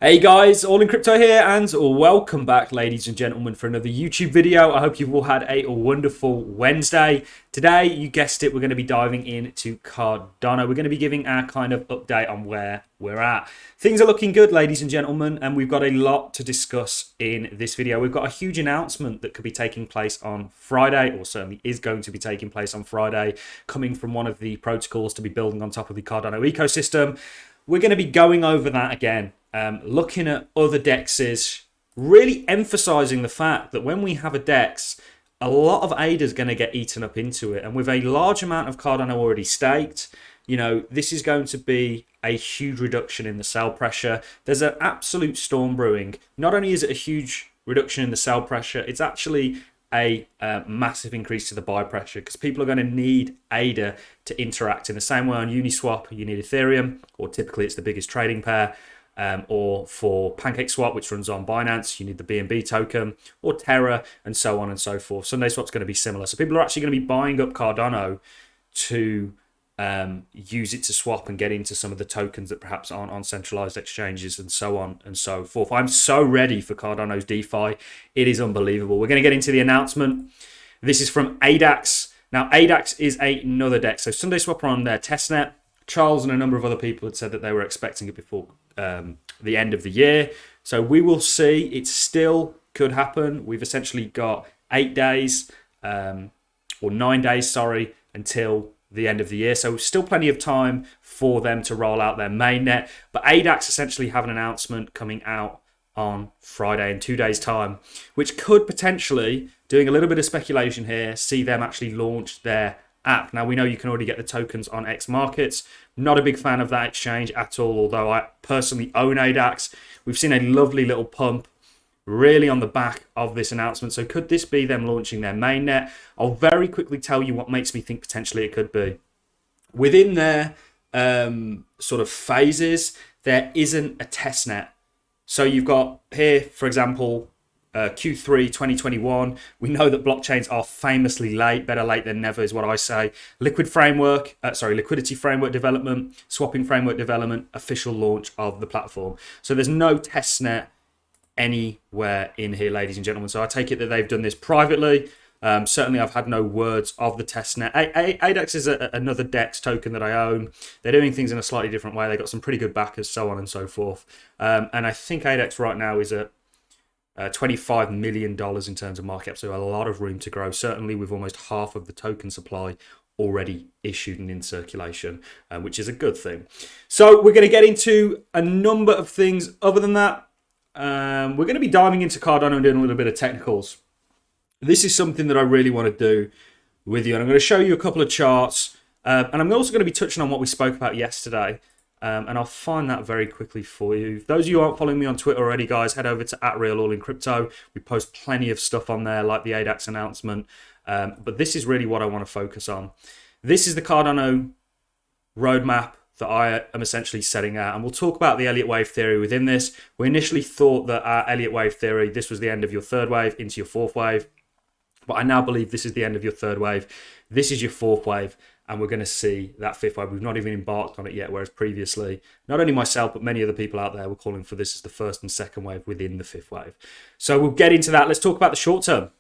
Hey guys, All in Crypto here, and welcome back, ladies and gentlemen, for another YouTube video. I hope you've all had a wonderful Wednesday. Today, you guessed it, we're going to be diving into Cardano. We're going to be giving our kind of update on where we're at. Things are looking good, ladies and gentlemen, and we've got a lot to discuss in this video. We've got a huge announcement that could be taking place on Friday, or certainly is going to be taking place on Friday, coming from one of the protocols to be building on top of the Cardano ecosystem. We're going to be going over that again. Looking at other DEXs, really emphasizing the fact that when we have a DEX, a lot of ADA is going to get eaten up into it. And with a large amount of Cardano already staked, you know, this is going to be a huge reduction in the sell pressure. There's an absolute storm brewing. Not only is it a huge reduction in the sell pressure, it's actually a massive increase to the buy pressure, because people are going to need ADA to interact in the same way on Uniswap. You need Ethereum, or typically it's the biggest trading pair. Or for PancakeSwap, which runs on Binance, you need the BNB token, or Terra, and so on and so forth. SundaeSwap's going to be similar. So people are actually going to be buying up Cardano to use it to swap and get into some of the tokens that perhaps aren't on centralized exchanges, and so on and so forth. I'm so ready for Cardano's DeFi. It is unbelievable. We're going to get into the announcement. This is from ADAX. Now, ADAX is another DEX. So SundaeSwap are on their testnet. Charles and a number of other people had said that they were expecting it before the end of the year. So we will see. It still could happen. We've essentially got 8 days, or 9 days, sorry, until the end of the year. So still plenty of time for them to roll out their mainnet. But ADAX essentially have an announcement coming out on Friday in 2 days' time, which could potentially, doing a little bit of speculation here, see them actually launch their app. Now, we know you can already get the tokens on X Markets. Not a big fan of that exchange at all, although I personally own ADAX. We've seen a lovely little pump really on the back of this announcement. So could this be them launching their mainnet? I'll very quickly tell you what makes me think potentially it could be. Within their sort of phases, there isn't a testnet. So you've got here, for example, Q3 2021. We know that blockchains are famously late. Better late than never is what I say. Liquidity framework development, swapping framework development, official launch of the platform. So there's no testnet anywhere in here, ladies and gentlemen. So I take it that they've done this privately. Certainly, I've had no words of the testnet. ADAX is another DEX token that I own. They're doing things in a slightly different way. They've got some pretty good backers, so on and so forth. And I think ADAX right now is at $25 million in terms of market cap, so a lot of room to grow, certainly with almost half of the token supply already issued and in circulation, which is a good thing. So we're going to get into a number of things other than that. We're going to be diving into Cardano and doing a little bit of technicals. This is something that I really want to do with you, and I'm going to show you a couple of charts, and I'm also going to be touching on what we spoke about yesterday. And I'll find that very quickly for you. If those of you who aren't following me on Twitter already, guys, head over to @RealAllInCrypto. We post plenty of stuff on there, like the ADAX announcement. But this is really what I want to focus on. This is the Cardano roadmap that I am essentially setting out. And we'll talk about the Elliott wave theory within this. We initially thought that our Elliott wave theory, this was the end of your third wave into your fourth wave. But I now believe this is the end of your third wave. This is your fourth wave. And we're going to see that fifth wave. We've not even embarked on it yet, whereas previously, not only myself, but many other people out there were calling for this as the first and second wave within the fifth wave. So we'll get into that. Let's talk about the short term.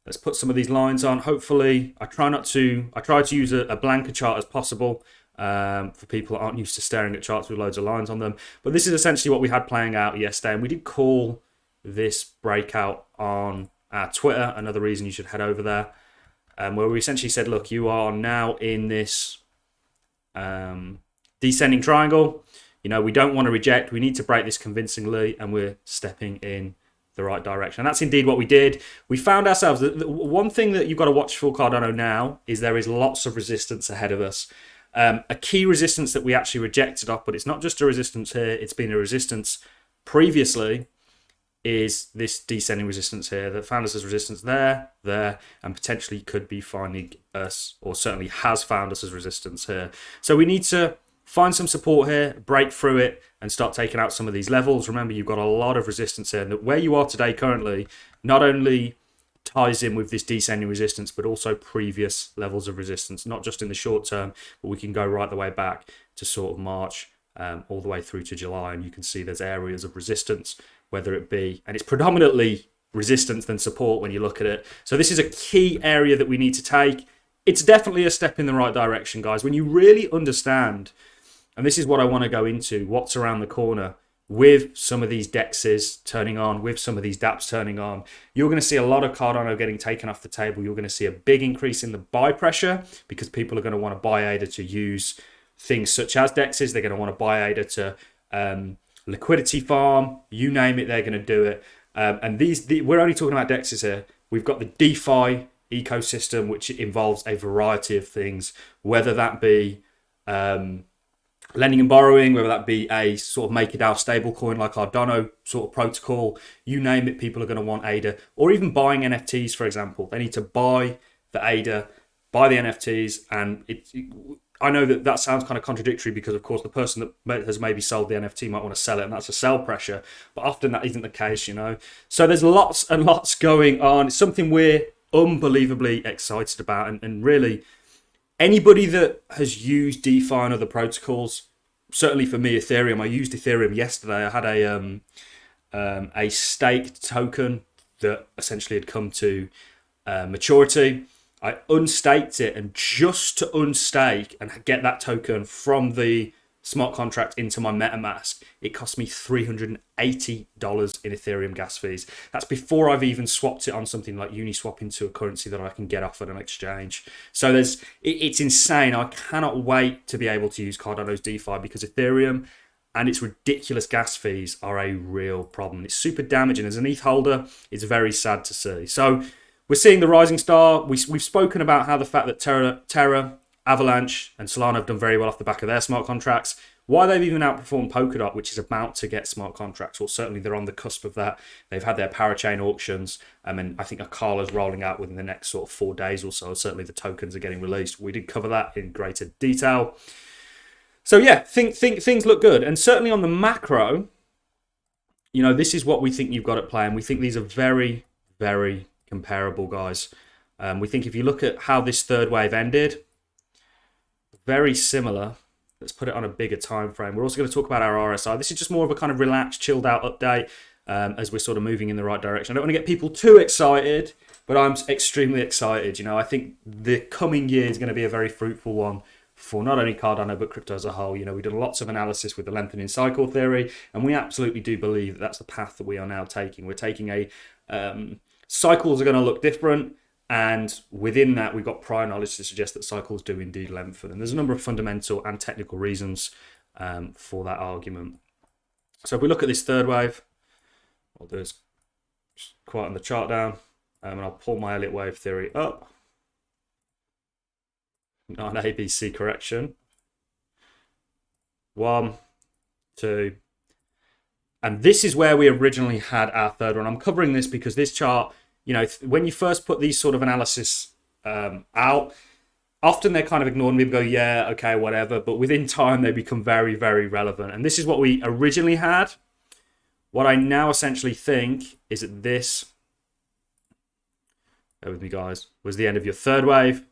Let's put some of these lines on. Hopefully, I try to use a blanker chart as possible for people that aren't used to staring at charts with loads of lines on them. But this is essentially what we had playing out yesterday. And we did call this breakout on our Twitter. Another reason you should head over there. Where we essentially said, look, you are now in this descending triangle. You know, we don't want to reject. We need to break this convincingly, and we're stepping in the right direction. And that's indeed what we did. We found ourselves, the one thing that you've got to watch for Cardano now is there is lots of resistance ahead of us. A key resistance that we actually rejected off, but it's not just a resistance here, it's been a resistance previously, is this descending resistance here that found us as resistance there, and potentially could be finding us, or certainly has found us as resistance here. So we need to find some support here, break through it, and start taking out some of these levels. Remember, you've got a lot of resistance here, and that where you are today currently not only ties in with this descending resistance, but also previous levels of resistance, not just in the short term, but we can go right the way back to sort of March all the way through to July, and you can see there's areas of resistance, whether it be, and it's predominantly resistance than support when you look at it. So this is a key area that we need to take. It's definitely a step in the right direction, guys. When you really understand, and this is what I want to go into, what's around the corner with some of these DEXs turning on, with some of these DApps turning on, you're going to see a lot of Cardano getting taken off the table. You're going to see a big increase in the buy pressure because people are going to want to buy ADA to use things such as DEXs. They're going to want to buy ADA to liquidity farm, you name it, they're going to do it. And we're only talking about DEXs here. We've got the DeFi ecosystem, which involves a variety of things, whether that be lending and borrowing, whether that be a sort of MakerDAO stablecoin like Cardano sort of protocol, you name it, people are going to want ADA, or even buying NFTs, for example. They need to buy the ADA, buy the NFTs, and I know that sounds kind of contradictory because, of course, the person that has maybe sold the NFT might want to sell it, and that's a sell pressure, but often that isn't the case, you know. So there's lots and lots going on. It's something we're unbelievably excited about, and really, anybody that has used DeFi and other protocols, certainly for me, Ethereum, I used Ethereum yesterday. I had a staked token that essentially had come to maturity. I unstaked it, and just to unstake and get that token from the smart contract into my MetaMask, it cost me $380 in Ethereum gas fees. That's before I've even swapped it on something like Uniswap into a currency that I can get off at an exchange. So it's insane. I cannot wait to be able to use Cardano's DeFi because Ethereum and its ridiculous gas fees are a real problem. It's super damaging. As an ETH holder, it's very sad to see. So we're seeing the rising star. We've spoken about how the fact that Terra, Avalanche, and Solana have done very well off the back of their smart contracts. Why they've even outperformed POLKADOT, which is about to get smart contracts, or certainly they're on the cusp of that. They've had their parachain auctions, and I think Akala's rolling out within the next sort of 4 days or so. Certainly the tokens are getting released. We did cover that in greater detail. So yeah, think things look good. And certainly on the macro, you know, this is what we think you've got at play, and we think these are very, very comparable, guys. We think if you look at how this third wave ended, very similar. Let's put it on a bigger time frame. We're also going to talk about our RSI. This is just more of a kind of relaxed, chilled out update as we're sort of moving in the right direction. I don't want to get people too excited, but I'm extremely excited. You know, I think the coming year is going to be a very fruitful one for not only Cardano, but crypto as a whole. You know, we did lots of analysis with the lengthening cycle theory, and we absolutely do believe that that's the path that we are now taking. We're taking a cycles are going to look different. And within that, we've got prior knowledge to suggest that cycles do indeed lengthen. And there's a number of fundamental and technical reasons for that argument. So if we look at this third wave, what I'll do is just quieten the chart down, and I'll pull my ELLIOT wave theory up. Not an ABC correction. 1, 2. And this is where we originally had our third one. I'm covering this because this chart, you know, when you first put these sort of analysis out, often they're kind of ignored and people go, yeah, okay, whatever. But within time, they become very, very relevant. And this is what we originally had. What I now essentially think is that this, bear with me guys, was the end of your third wave.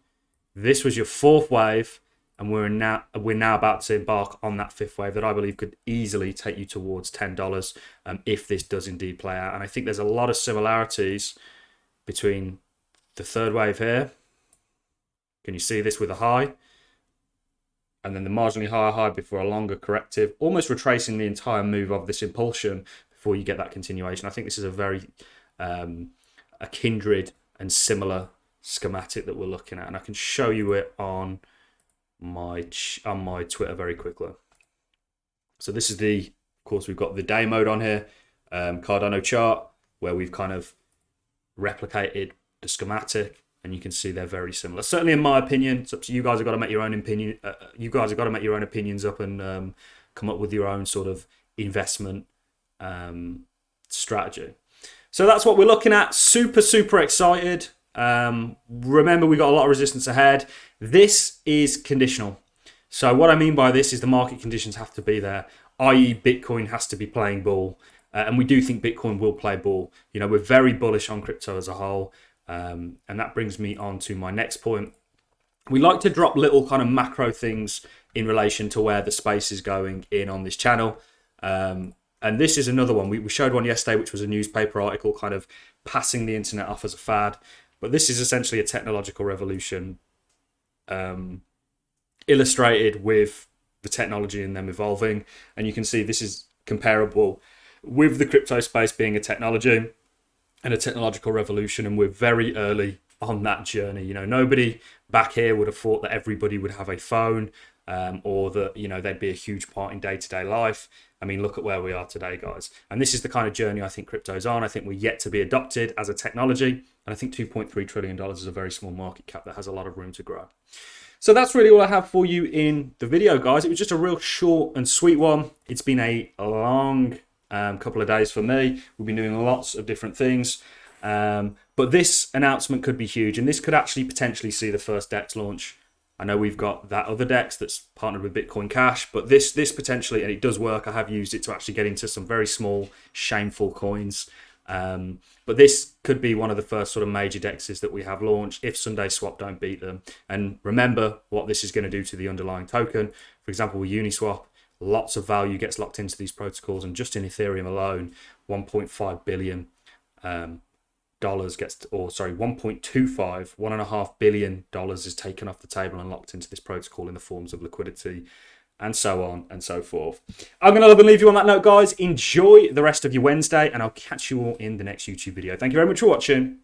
This was your fourth wave. And we're now about to embark on that fifth wave that I believe could easily take you towards $10 if this does indeed play out. And I think there's a lot of similarities between the third wave here. Can you see this with a high? And then the marginally higher high before a longer corrective, almost retracing the entire move of this impulsion before you get that continuation. I think this is a very a kindred and similar schematic that we're looking at. And I can show you it on my Twitter very quickly. So this is of course, we've got the day mode on here, Cardano chart, where we've kind of replicated the schematic, and you can see they're very similar. Certainly, in my opinion, it's up to you guys. Have got to make your own opinion. You guys have got to make your own opinions up and come up with your own sort of investment strategy. So that's what we're looking at. Super, super excited. Remember, we got a lot of resistance ahead. This is conditional. So what I mean by this is the market conditions have to be there, i.e. Bitcoin has to be playing ball. And we do think Bitcoin will play ball. You know, we're very bullish on crypto as a whole. And that brings me on to my next point, We like to drop little kind of macro things in relation to where the space is going in on this channel. And this is another one. We showed one yesterday, which was a newspaper article kind of passing the internet off as a fad. But this is essentially a technological revolution illustrated with the technology and them evolving. And you can see this is comparable with the crypto space being a technology and a technological revolution. And we're very early on that journey. You know, nobody back here would have thought that everybody would have a phone or that, you know, they'd be a huge part in day-to-day life. I mean, look at where we are today, guys. And this is the kind of journey I think crypto's on. I think we're yet to be adopted as a technology. And I think $2.3 trillion is a very small market cap that has a lot of room to grow. So that's really all I have for you in the video, guys. It was just a real short and sweet one. It's been a long couple of days for me. We've been doing lots of different things. But this announcement could be huge, and this could actually potentially see the first DEX launch. I know we've got that other DEX that's partnered with Bitcoin Cash, but this potentially, and it does work. I have used it to actually get into some very small, shameful coins. But this could be one of the first sort of major DEXs that we have launched if Sunday Swap don't beat them. And remember what this is going to do to the underlying token. For example, with Uniswap, lots of value gets locked into these protocols, and just in Ethereum alone, 1.5 billion dollars gets, or sorry, 1.25 billion dollars is taken off the table and locked into this protocol in the forms of liquidity, and so on and so forth. I'm going to leave you on that note, guys. Enjoy the rest of your Wednesday, and I'll catch you all in the next YouTube video. Thank you very much for watching.